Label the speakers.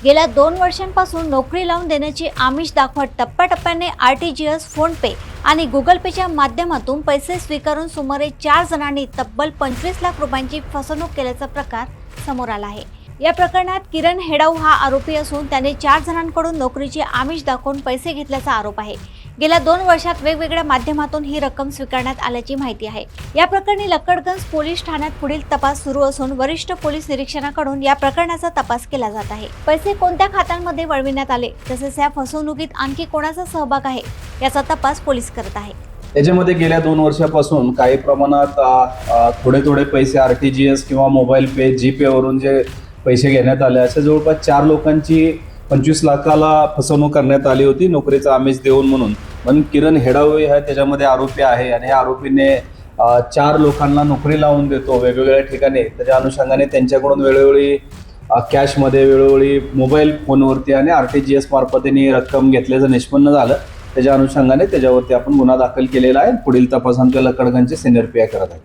Speaker 1: गेल्या 2 वर्षांपासून नोकरी लावून देण्याची आमिष दाखवत टप्प्याटप्प्याने RTGS, फोनपे आणि गुगल पेच्या माध्यमातून पैसे स्वीकारून सुमारे 4 जणांनी तब्बल 25 लाख रुपयांची फसवणूक केल्याचा प्रकार समोर आला आहे। या प्रकरणात किरण हेडाऊ हा आरोपी असून त्याने 4 जणांकडून नोकरीची आमिष दाखवून पैसे घेतल्याचा आरोप आहे। गेल्या 2 वर्षात वेगवेगळ्या माध्यमातून ही रक्कम स्वीकारण्यात आल्याची माहिती आहे। या प्रकरणी लक्कडगंज पोलीस ठाण्यात पुढील तपास सुरू असून वरिष्ठ पोलीस निरीक्षकांकडून या प्रकरणाचा तपास केला जात आहे। पैसे कोणत्या खात्यांमध्ये वळविण्यात आले तसेच या फसवणुकीत आणखी कोणाचा सहभाग आहे याचा तपास पोलीस करत आहे।
Speaker 2: याच्यामध्ये गेल्या 2 वर्षापासून काही प्रमाणात थोडे पैसे RTGS किंवा मोबाईल पे, जीपे वरून जे पैसे घेण्यात आले, असे जवळपास 4 लोकांची 25 लाखाला फसवणूक करण्यात आली होती नोकरीचा आमिष देऊन म्हणून किरण हेडाऊ हा त्याच्यामध्ये आरोपी आहे आणि या आरोपीने 4 लोकांना नोकरी लावून देतो वेगवेगळ्या ठिकाणी। त्याच्या अनुषंगाने त्यांच्याकडून वेळोवेळी कॅशमध्ये, वेळोवेळी मोबाईल फोनवरती आणि RTGS मार्फतीने रक्कम घेतल्याचं निष्पन्न झालं। त्याच्या अनुषंगाने त्याच्यावरती आपण गुन्हा दाखल केलेला आहे। पुढील तपास आमच्या लक्कडगंजचे सिनियर PI करत आहेत।